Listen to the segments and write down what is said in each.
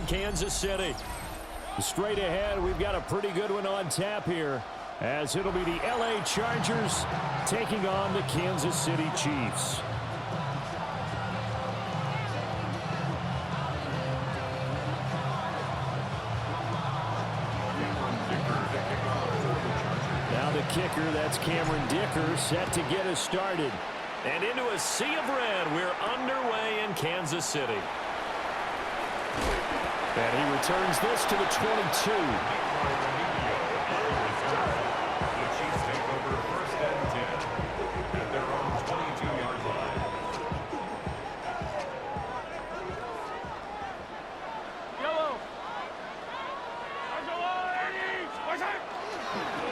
in Kansas City. Straight ahead, we've got a pretty good one on tap here, as it'll be the LA Chargers taking on the Kansas City Chiefs. Now the kicker, that's Cameron Dicker, set to get us started. And into a sea of red, we're underway in Kansas City. And he returns this to the 22.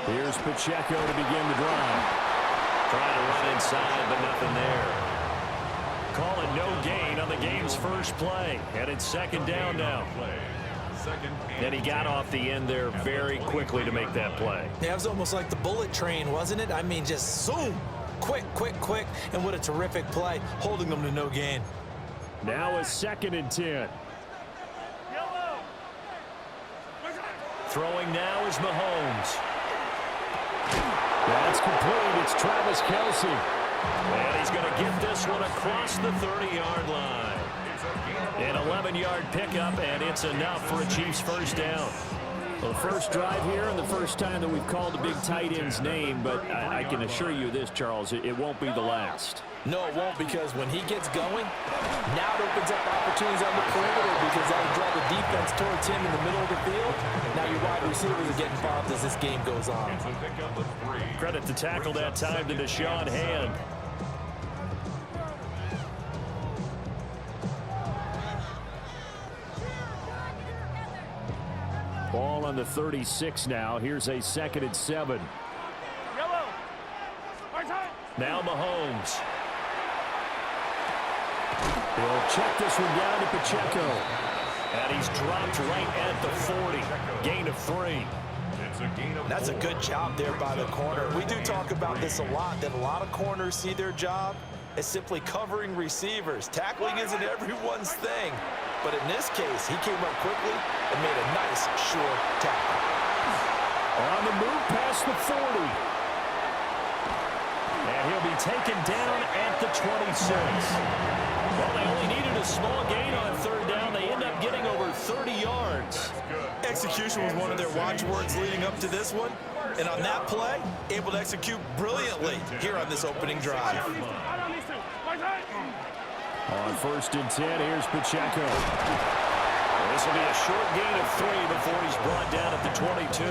Here's Pacheco to begin the drive. Trying to run inside, but nothing there. Call it no gain on the game's first play. And it's second down now. And he got off the end there very quickly to make that play. Yeah, it was almost like the bullet train, wasn't it? I mean, just zoom. Quick, quick, quick. And what a terrific play, holding them to no gain. Now a 2nd and 10. Throwing now is Mahomes. That's complete. It's Travis Kelce. And he's going to get this one across the 30-yard line. An 11-yard pickup, and it's enough for a Chiefs first down. Well, the first drive here and the first time that we've called the big tight end's name, but I can assure you this, Charles, it won't be the last. No, it won't, because when he gets going, now it opens up opportunities on the perimeter because that'll draw the defense towards him in the middle of the field. Now your wide receivers are getting involved as this game goes on. Credit to tackle that time to Deshaun Hand. Ball on the 36 now. Here's a 2nd and 7. Now Mahomes. He'll check this one down to Pacheco. And he's dropped right at the 40. Gain of 3. That's a good job there by the corner. We do talk about this a lot, that a lot of corners see their job as simply covering receivers. Tackling isn't everyone's thing. But in this case, he came up quickly and made a nice, sure tackle. On the move past the 40. And he'll be taken down at the 26. Well, they only needed a small gain on 3rd down. They end up getting over 30 yards. Execution was one of their watchwords leading up to this one. And on that play, able to execute brilliantly here on this opening drive. On 1st and 10, here's Pacheco. This will be a short gain of 3 before he's brought down at the 22.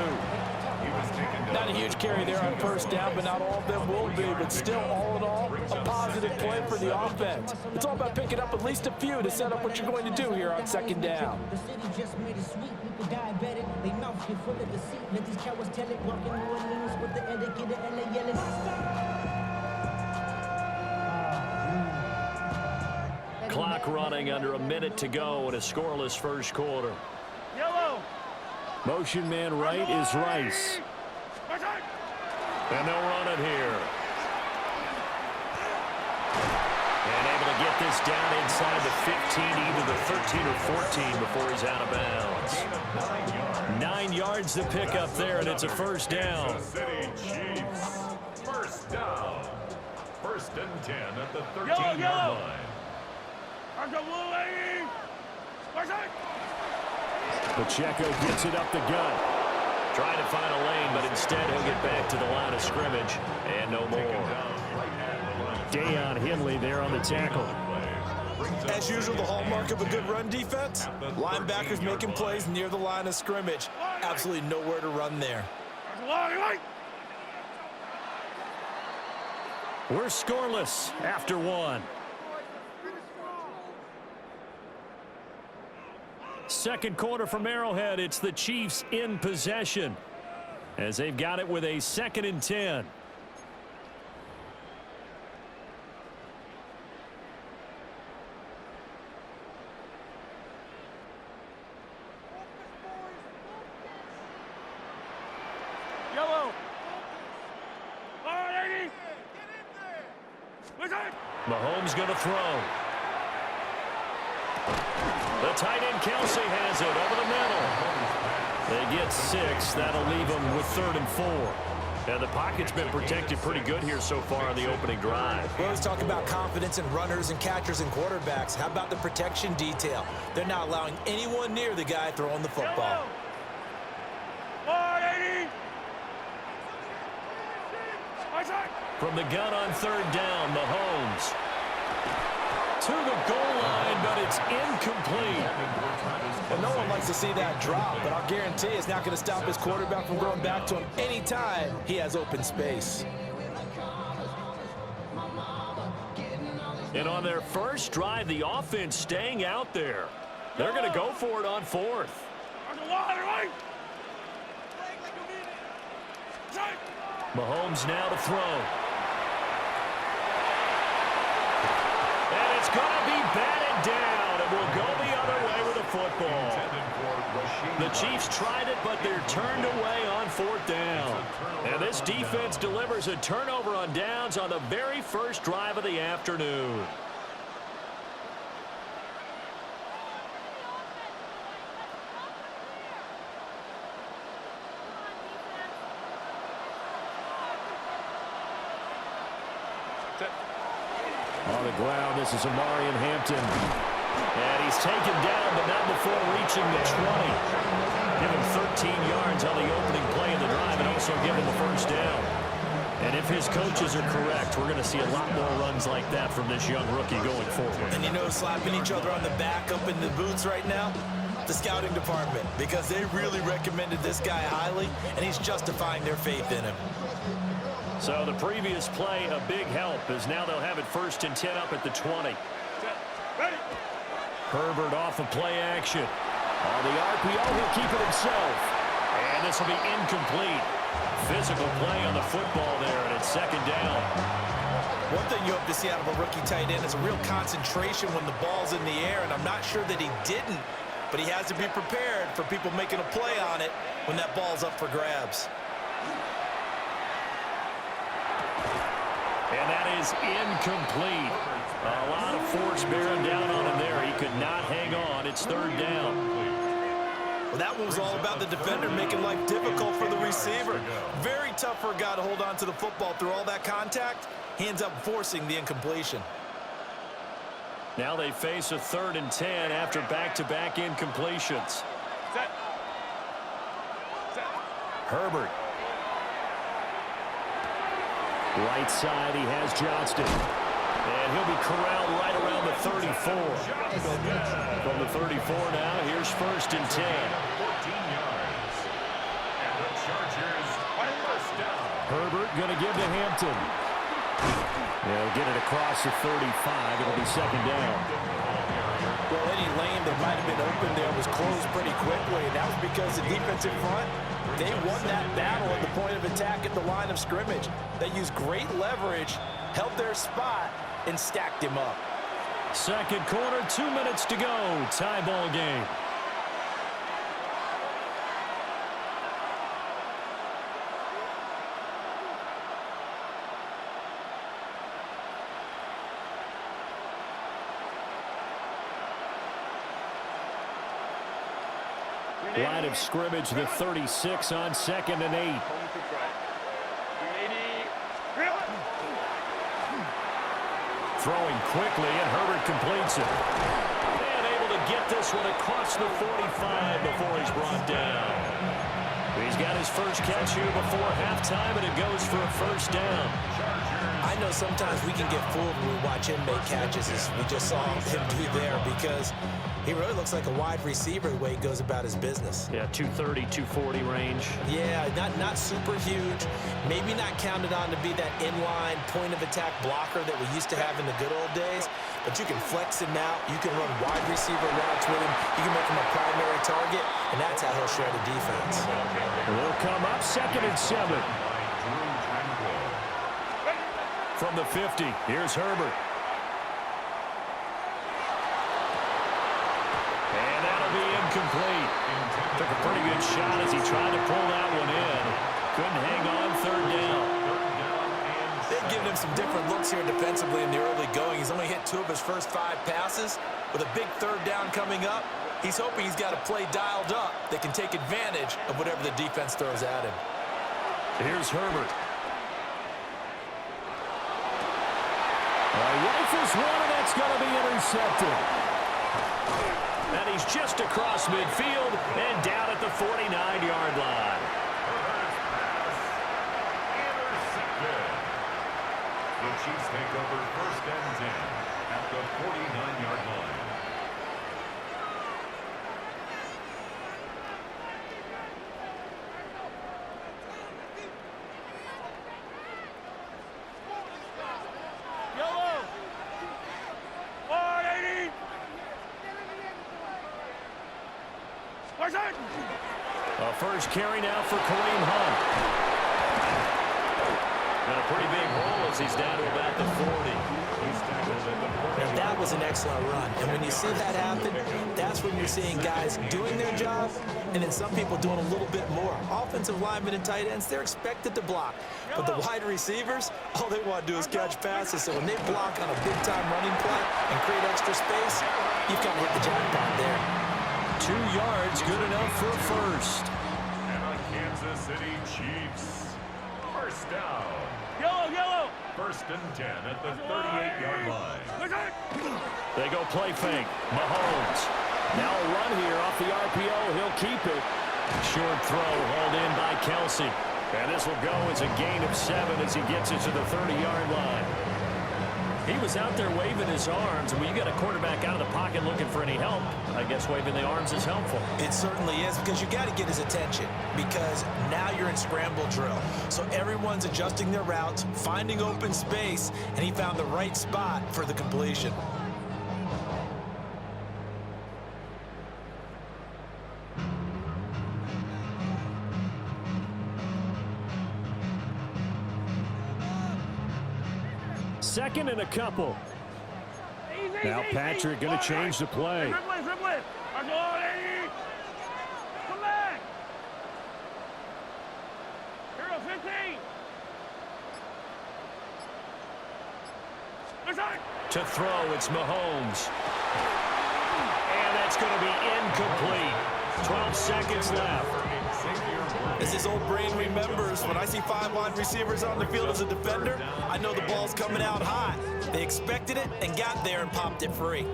Not a huge carry there on 1st down, but not all of them will be. But still, all in all, a positive play for the offense. It's all about picking up at least a few to set up what you're going to do here on 2nd down. The city just made it sweet. People diabetic. They mouths get full of deceit. Let these cowards tell it. Walking New Orleans with the indicator. LA yelling. Clock running, under a minute to go in a scoreless first quarter. Motion man right is Rice. And they'll run it here. And able to get this down inside the 15, either the 13 or 14 before he's out of bounds. 9 yards to pick up there, and it's a first down. First down. 1st and 10 at the 13-yard line. Pacheco gets it up the gut. Trying to find a lane, but instead he'll get back to the line of scrimmage. And no more. Deion Henley there on the tackle. As usual, the hallmark of a good run defense, linebackers making plays near the line of scrimmage. Absolutely nowhere to run there. We're scoreless after 1. Second quarter from Arrowhead. It's the Chiefs in possession as they've got it with a 2nd and 10. Mahomes going to throw. The tight end Kelsey has it over the middle. They get 6. That'll leave them with 3rd and 4. And the pocket's been protected pretty good here so far on the opening drive. We always talk about confidence in runners and catchers and quarterbacks. How about the protection detail? They're not allowing anyone near the guy throwing the football. From the gun on 3rd down, Mahomes to the goal line, but it's incomplete. Well, no one likes to see that drop, but I'll guarantee it's not going to stop his quarterback from going back to him anytime he has open space. And on their first drive, the offense staying out there. They're going to go for it on 4th. Mahomes now to throw. And it's going to be batted down. It will go the other way with the football. The Chiefs tried it, but they're turned away on 4th down. And this defense delivers a turnover on downs on the very first drive of the afternoon. On the ground, this is Amarian Hampton. And he's taken down, but not before reaching the 20. Give him 13 yards on the opening play of the drive and also give him a first down. And if his coaches are correct, we're going to see a lot more runs like that from this young rookie going forward. And you know, slapping each other on the back up in the boots right now? The scouting department, because they really recommended this guy highly, and he's justifying their faith in him. So the previous play, a big help, as now they'll have it 1st and 10 up at the 20. Herbert off of play action. On the RPO, he'll keep it himself. And this will be incomplete. Physical play on the football there, and it's 2nd down. One thing you hope to see out of a rookie tight end is a real concentration when the ball's in the air, and I'm not sure that he didn't, but he has to be prepared for people making a play on it when that ball's up for grabs. And that is incomplete. A lot of force bearing down on him there. He could not hang on. It's 3rd down. Well, that one was all about the defender making life difficult for the receiver. Very tough for a guy to hold on to the football through all that contact. He ends up forcing the incompletion. Now they face a 3rd and 10 after back-to-back incompletions. Herbert. Right side, he has Johnston. And he'll be corralled right around the 34. From the 34 now, here's 1st and 10. 14 yards. And the Chargers are first down. Herbert going to give to Hampton. They'll get it across the 35. It'll be 2nd down. Well, any lane that might have been open there was closed pretty quickly, and that was because the defensive front, they won that battle at the point of attack at the line of scrimmage. They used great leverage, held their spot, and stacked him up. 2nd quarter, 2 minutes to go. Tie ball game. Line of scrimmage, the 36 on 2nd and 8. Throwing quickly, and Herbert completes it. And able to get this one across the 45 before he's brought down. He's got his first catch here before halftime, and it goes for a first down. I know sometimes we can get fooled when we watch him make catches, as we just saw him do there, because he really looks like a wide receiver the way he goes about his business. Yeah, 230, 240 range. Yeah, not super huge. Maybe not counted on to be that inline point-of-attack blocker that we used to have in the good old days, but you can flex him out. You can run wide receiver routes with him. You can make him a primary target, and that's how he'll shred a defense. Will come up 2nd and 7. From the 50, here's Herbert. And that'll be incomplete. Took a pretty good shot as he tried to pull that one in. Couldn't hang on, 3rd down. They've given him some different looks here defensively in the early going. He's only hit 2 of his first 5 passes. With a big third down coming up, he's hoping he's got a play dialed up that can take advantage of whatever the defense throws at him. Here's Herbert. Rifles one, and that's going to be intercepted. And he's just across midfield and down at the 49-yard line. The Chiefs take over first and 10 at the 49-yard line. A first carry now for Kareem Hunt. Got a pretty big hole as he's down to about the 40. He's tackled at the 40. Now that was an excellent run. And when you see that happen, that's when you're seeing guys doing their job and then some people doing a little bit more. Offensive linemen and tight ends, they're expected to block. But the wide receivers, all they want to do is catch passes. So when they block on a big-time running play and create extra space, you've kind of hit the jackpot there. 2 yards, good enough for a first. And the Kansas City Chiefs. First down. Yellow. First and 10 at the 38-yard line. They go play fake. Mahomes. Now a run here off the RPO. He'll keep it. Short throw hauled in by Kelsey. And this will go as a gain of 7 as he gets it to the 30-yard line. He was out there waving his arms, and when you got a quarterback out of the pocket looking for any help, I guess waving the arms is helpful. It certainly is, because you got to get his attention, because now you're in scramble drill. So everyone's adjusting their routes, finding open space, and he found the right spot for the completion. Second and a couple. Now Patrick going to change the play. Come back. Hero 15. To throw, it's Mahomes. And that's going to be incomplete. 12 seconds left. As his old brain remembers, when I see 5 wide receivers on the field as a defender, I know the ball's coming out high. They expected it and got there and popped it free.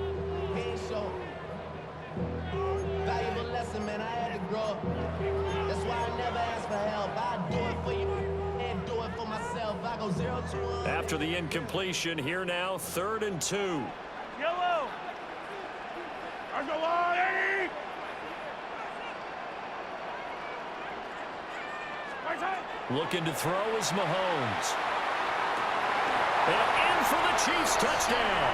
Valuable lesson, man. I had to grow up. That's why I never ask for help. I do it for you and do it for myself. I go 0 to 1. After the incompletion, here now, 3rd and 2. Yellow. There's a line, Eddie. Looking to throw is Mahomes. And in for the Chiefs touchdown.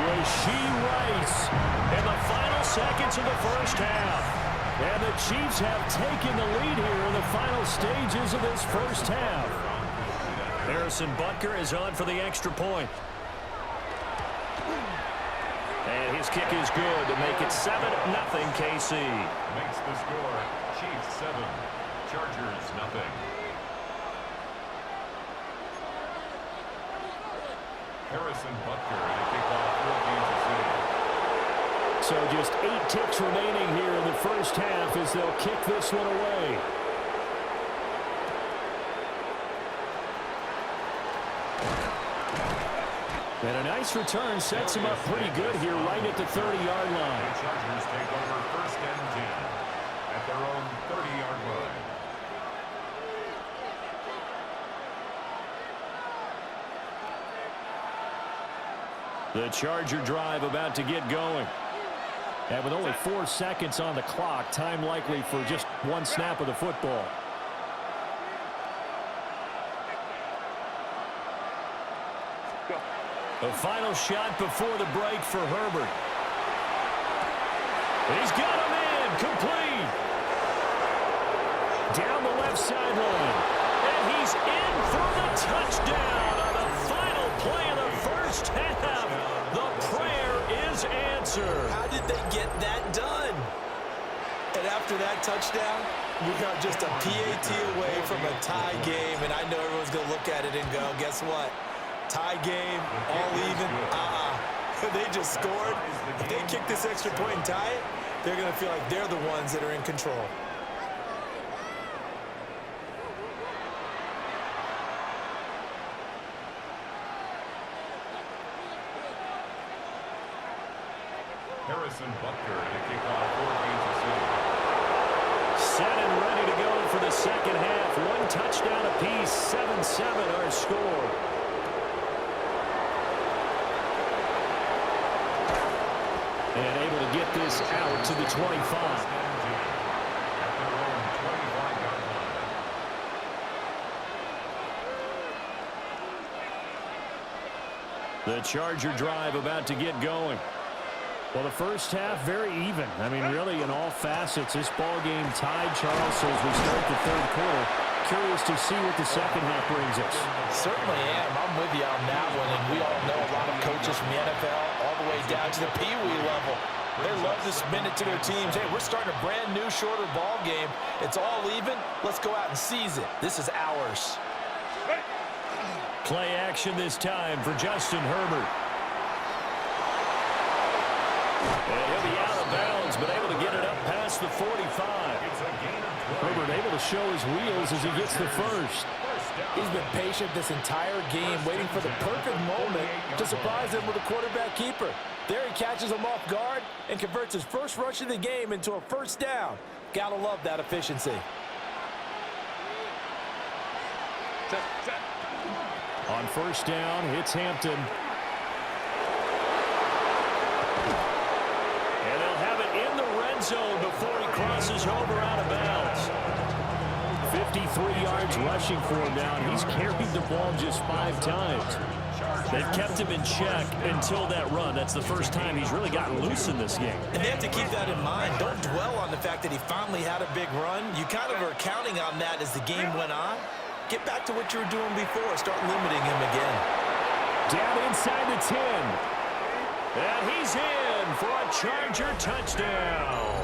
Rashee Rice in the final seconds of the first half. And the Chiefs have taken the lead here in the final stages of this first half. Harrison Butker is on for the extra point. And his kick is good to make it 7-0 KC. Makes the score Chiefs 7, Chargers nothing. Harrison Butker to kick off for Kansas City. So just 8 ticks remaining here in the first half as they'll kick this one away. And a nice return sets him up pretty good here right at the 30-yard line. The Chargers take over first and 10 at their own 30-yard line. The Charger drive about to get going. And with only 4 seconds on the clock, time likely for just 1 snap of the football. A final shot before the break for Herbert. He's got him in, complete. Down the left sideline. And he's in for the touchdown on the final play of the first half. The prayer is answered. How did they get that done? And after that touchdown, we got just a PAT away from a tie game, and I know everyone's going to look at it and go, guess what? Tie game, all even, They just scored. If they kick this extra point and tie it, they're going to feel like they're the ones that are in control. Harrison Butker to kick off for Kansas City. Set and ready to go for the second half. One touchdown apiece, 7-7 our score. And able to get this out to the 25. At their own 25-yard line. The Charger drive about to get going. Well, the first half, very even. I mean, really, in all facets, this ball game tied, Charles, so as we start the third quarter. Curious to see what the second half brings us. Certainly am. I'm with you on that one, and we all know a lot of coaches from the NFL all the way down to the Pee Wee level. They love to spin it to their teams. Hey, we're starting a brand new, shorter ball game. It's all even. Let's go out and seize it. This is ours. Play action this time for Justin Herbert. And he'll be out of bounds, but able to get it up past the 45. Herbert able to show his wheels as he gets the first. He's been patient this entire game, waiting for the perfect moment to surprise him with a quarterback keeper. There he catches him off guard and converts his first rush of the game into a first down. Gotta love that efficiency. On first down, it's Hampton. And they'll have it in the red zone before he crosses over out of bounds. 53 yards rushing for him now, and he's carried the ball just 5 times. They've kept him in check until that run. That's the first time he's really gotten loose in this game. And they have to keep that in mind. Don't dwell on the fact that he finally had a big run. You kind of are counting on that as the game went on. Get back to what you were doing before. Start limiting him again. Down inside the 10. And he's in for a Charger touchdown.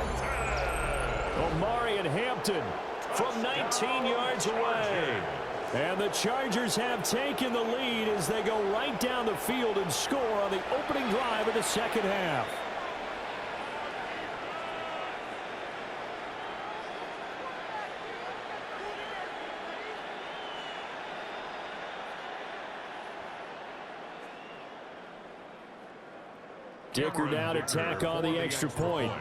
Omari and Hampton from 19 yards away. And the Chargers have taken the lead as they go right down the field and score on the opening drive of the second half. Dicker now to tack on the extra point.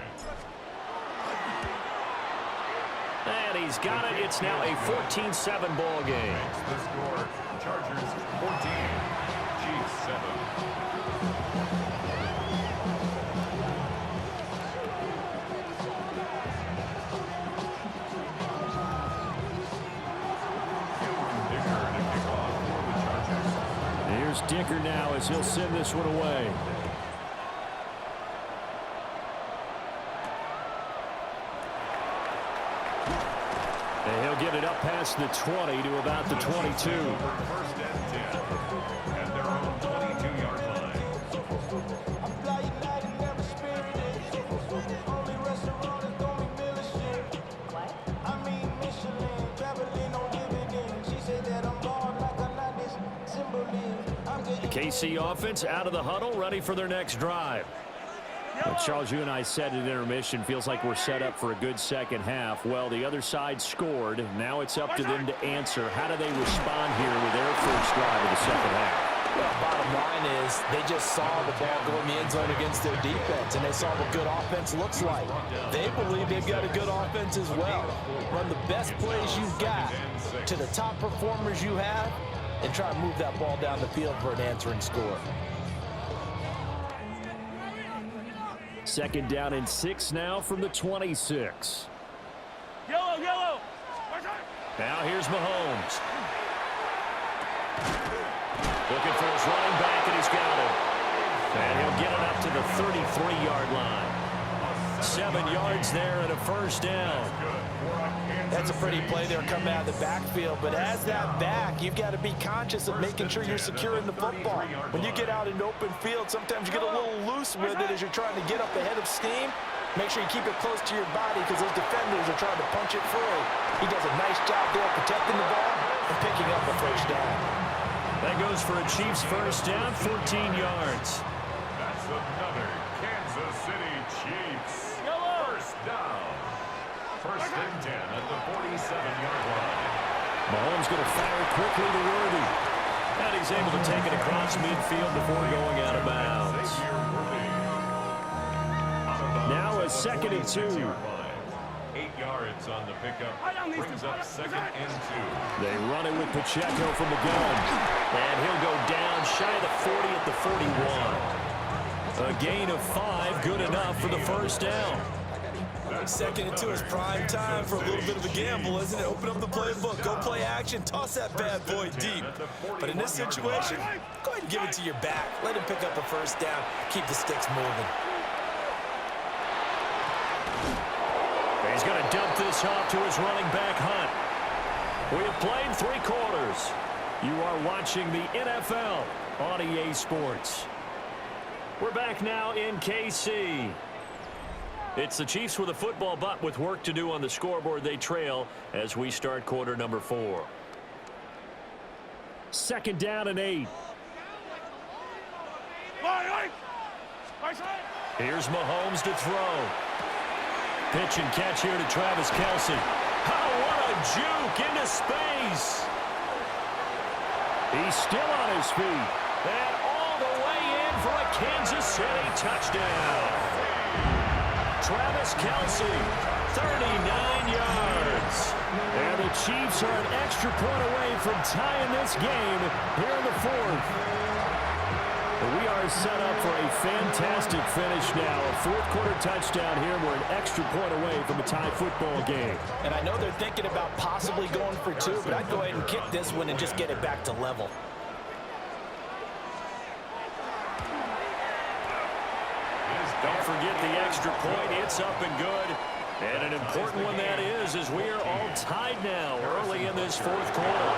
And he's got it. It's now a 14-7 ball game. The score, Chargers 14, Chiefs 7. Here's Dicker now as he'll send this one away. And he'll get it up past the 20 to about the 22. First and 10 at their own 22-yard line. The KC offense out of the huddle, ready for their next drive. Well, Charles, you and I said at intermission, feels like we're set up for a good second half. Well, the other side scored. Now it's up to them to answer. How do they respond here with their first drive of the second half? Well, bottom line is they just saw the ball go in the end zone against their defense, and they saw what good offense looks like. They believe they've got a good offense as well. Run the best plays you've got to the top performers you have, and try to move that ball down the field for an answering score. Second down and 6 now from the 26. Yellow, yellow. Now here's Mahomes. Looking for his running back, and he's got it. And he'll get it up to the 33-yard line. 7 yards there and a first down. That's a pretty play there coming out of the backfield, but as that back, you've got to be conscious of making sure you're securing the football. When you get out in open field, sometimes you get a little loose with it as you're trying to get up ahead of steam. Make sure you keep it close to your body because those defenders are trying to punch it free. He does a nice job there protecting the ball and picking up a first down. That goes for a Chiefs first down, 14 yards. another Kansas City Chiefs. First down. First and 10 at the 47-yard line. Mahomes going to fire quickly to Worthy. And he's able to take it across midfield before going out of bounds. Now a 2nd and 2. 8 yards on the pickup. Brings up 2nd and 2. They run it with Pacheco from the gun. And he'll go down shy of the 40 at the 41. A gain of 5, good enough for the first down. 2nd and 2 is prime time for a little bit of a gamble, isn't it? Open up the playbook, go play action, toss that bad boy deep. But in this situation, go ahead and give it to your back. Let him pick up a first down. Keep the sticks moving. He's going to dump this off to his running back, Hunt. We have played 3 quarters. You are watching the NFL on EA Sports. We're back now in KC. It's the Chiefs with a football, but with work to do on the scoreboard, they trail as we start quarter number 4. 2nd down and 8. Here's Mahomes to throw. Pitch and catch here to Travis Kelce. Oh, what a juke into space. He's still on his feet. And all the way in for a Kansas City touchdown. Travis Kelce, 39 yards. And the Chiefs are an extra point away from tying this game here in the 4th. We are set up for a fantastic finish now. A 4th quarter touchdown here. We're an extra point away from a tie football game. And I know they're thinking about possibly going for 2, but I'd go ahead and kick this one and just get it back to level. Don't forget the extra point. It's up and good. And an important one that is, as we are all tied now early in this 4th quarter.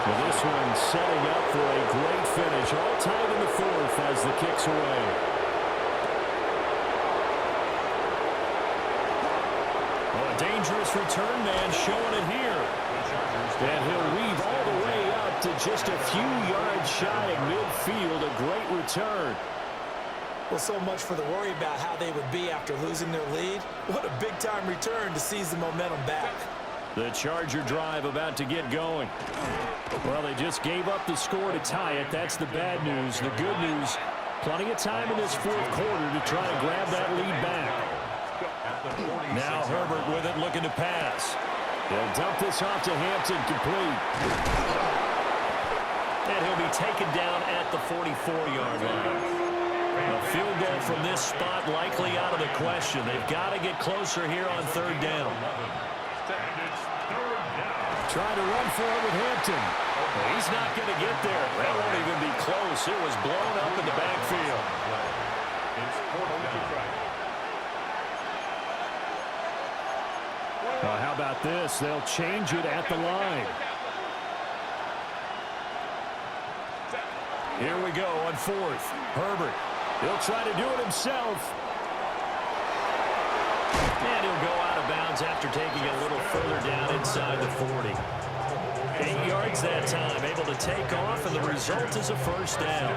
Well, this one setting up for a great finish. All tied in the 4th as the kick's away. Oh, a dangerous return man showing it here. And he'll weave all the way up to just a few yards shy of midfield. A great return. Well, so much for the worry about how they would be after losing their lead. What a big-time return to seize the momentum back. The Charger drive about to get going. Well, they just gave up the score to tie it. That's the bad news. The good news, plenty of time in this 4th quarter to try to grab that lead back. Now Herbert with it, looking to pass. They'll dump this off to Hampton, complete. And he'll be taken down at the 44-yard line. A field goal from this spot likely out of the question. They've got to get closer here on 3rd down. Trying to run for it with Hampton. Well, he's not going to get there. That won't even be close. It was blown up in the backfield. How about this? They'll change it at the line. Here we go on 4th. Herbert. He'll try to do it himself. And he'll go out of bounds after taking it a little further down inside the 40. 8 yards that time, able to take off, and the result is a first down.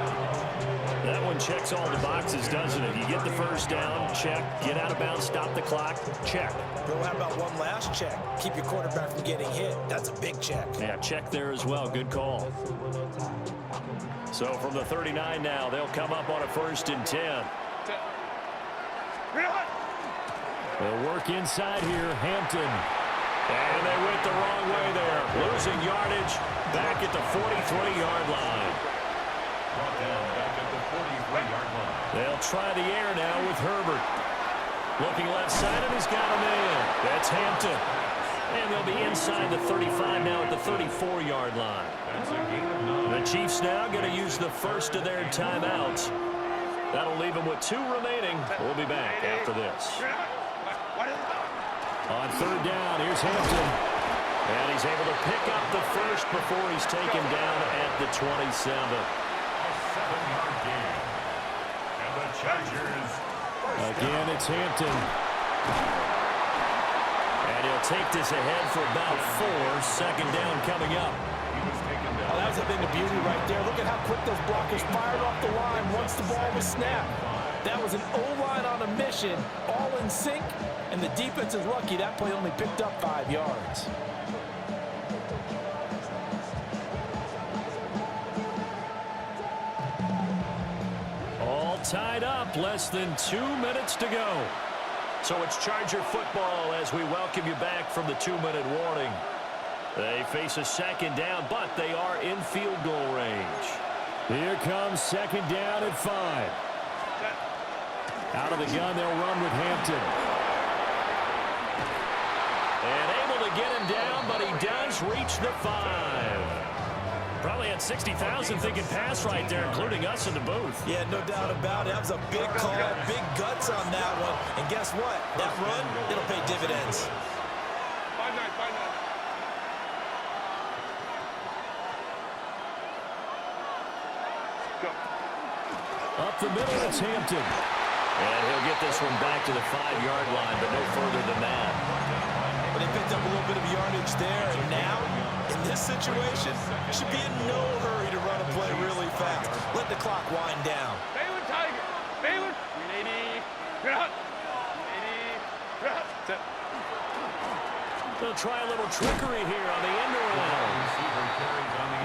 That one checks all the boxes, doesn't it? You get the first down, check. Get out of bounds, stop the clock, check. Well, how about one last check? Keep your quarterback from getting hit. That's a big check. Yeah, check there as well. Good call. So from the 39 now, they'll come up on a 1st and 10. They'll work inside here, Hampton. And they went the wrong way there. Losing yardage back at the 43-yard line. They'll try the air now with Herbert. Looking left side, and he's got a man. That's Hampton. And they'll be inside the 35 now at the 34-yard line. The Chiefs now going to use the first of their timeouts. That'll leave them with 2 remaining. We'll be back after this. On 3rd down, here's Hampton. And he's able to pick up the first before he's taken down at the 27. A 7-yard gain. And the Chargers. Again, it's Hampton. And he'll take this ahead for about 4. 2nd down coming up. Oh, that was a bit of beauty right there. Look at how quick those blockers fired off the line once the ball was snapped. That was an O-line on a mission, all in sync, and the defense is lucky that play only picked up 5 yards. All tied up, less than 2 minutes to go. So it's Charger football as we welcome you back from the 2-minute warning. They face a second down, but they are in field goal range. Here comes second down at 5. Out of the gun, they'll run with Hampton. And able to get him down, but he does reach the 5. Probably had 60,000 thinking pass right there, including us in the booth. Yeah, no doubt about it. That was a big call, big guts on that one. And guess what? That run, it'll pay dividends. 5-9, 5-9. Go. Up the middle, it's Hampton. And he'll get this one back to the 5-yard line, but no further than that. But he picked up a little bit of yardage there, and now, in this situation, should be in no hurry to run a play really fast. Let the clock wind down. Baylor Tiger. Baylor. 380. Cut. 380. Cut. Set. They'll try a little trickery here on the end around.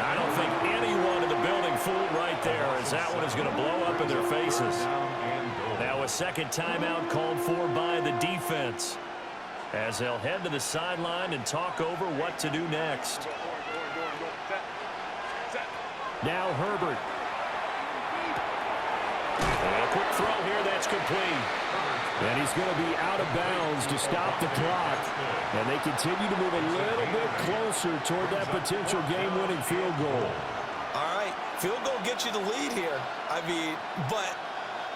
I don't think anyone in the building fooled right there, as that one is going to blow up in their faces. Now a second timeout called for by the defense, as they'll head to the sideline and talk over what to do next. Now Herbert. And a quick throw here that's complete. And he's going to be out of bounds to stop the clock. And they continue to move a little bit closer toward that potential game-winning field goal. All right, field goal gets you the lead here. I mean, but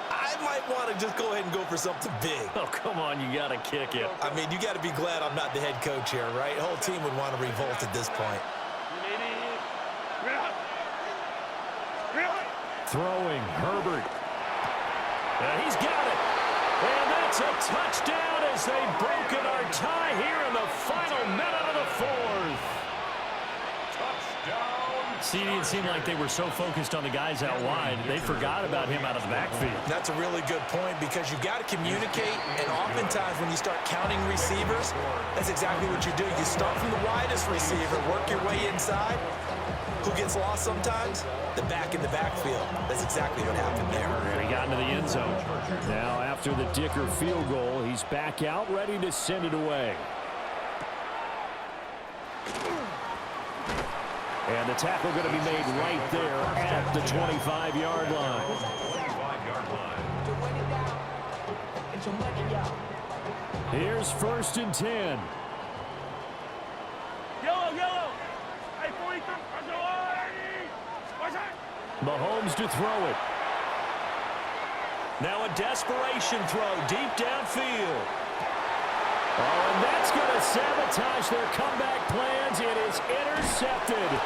I might want to just go ahead and go for something big. Oh, come on, you got to kick it. I mean, you got to be glad I'm not the head coach here, right? The whole team would want to revolt at this point. Throwing, Herbert. And he's got it. And that's a touchdown as they've broken our tie here in the final minute of the 4th. See, it didn't seem like they were so focused on the guys out wide, they forgot about him out of the backfield. That's a really good point, because you've got to communicate, and oftentimes when you start counting receivers, that's exactly what you do. You start from the widest receiver, work your way inside. Who gets lost sometimes? The back in the backfield. That's exactly what happened there. And he got into the end zone. Now, after the Dicker field goal, he's back out, ready to send it away. And the tackle going to be made right there at the 25-yard line. Here's 1st and 10. Yellow, yellow. Hey, 43. Mahomes to throw it. Now a desperation throw deep downfield. Oh, and that's going to sabotage their comeback plans. It is intercepted.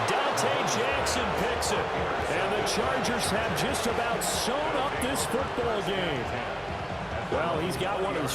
Dante Jackson picks it. And the Chargers have just about sewn up this football game. Well, he's got one of the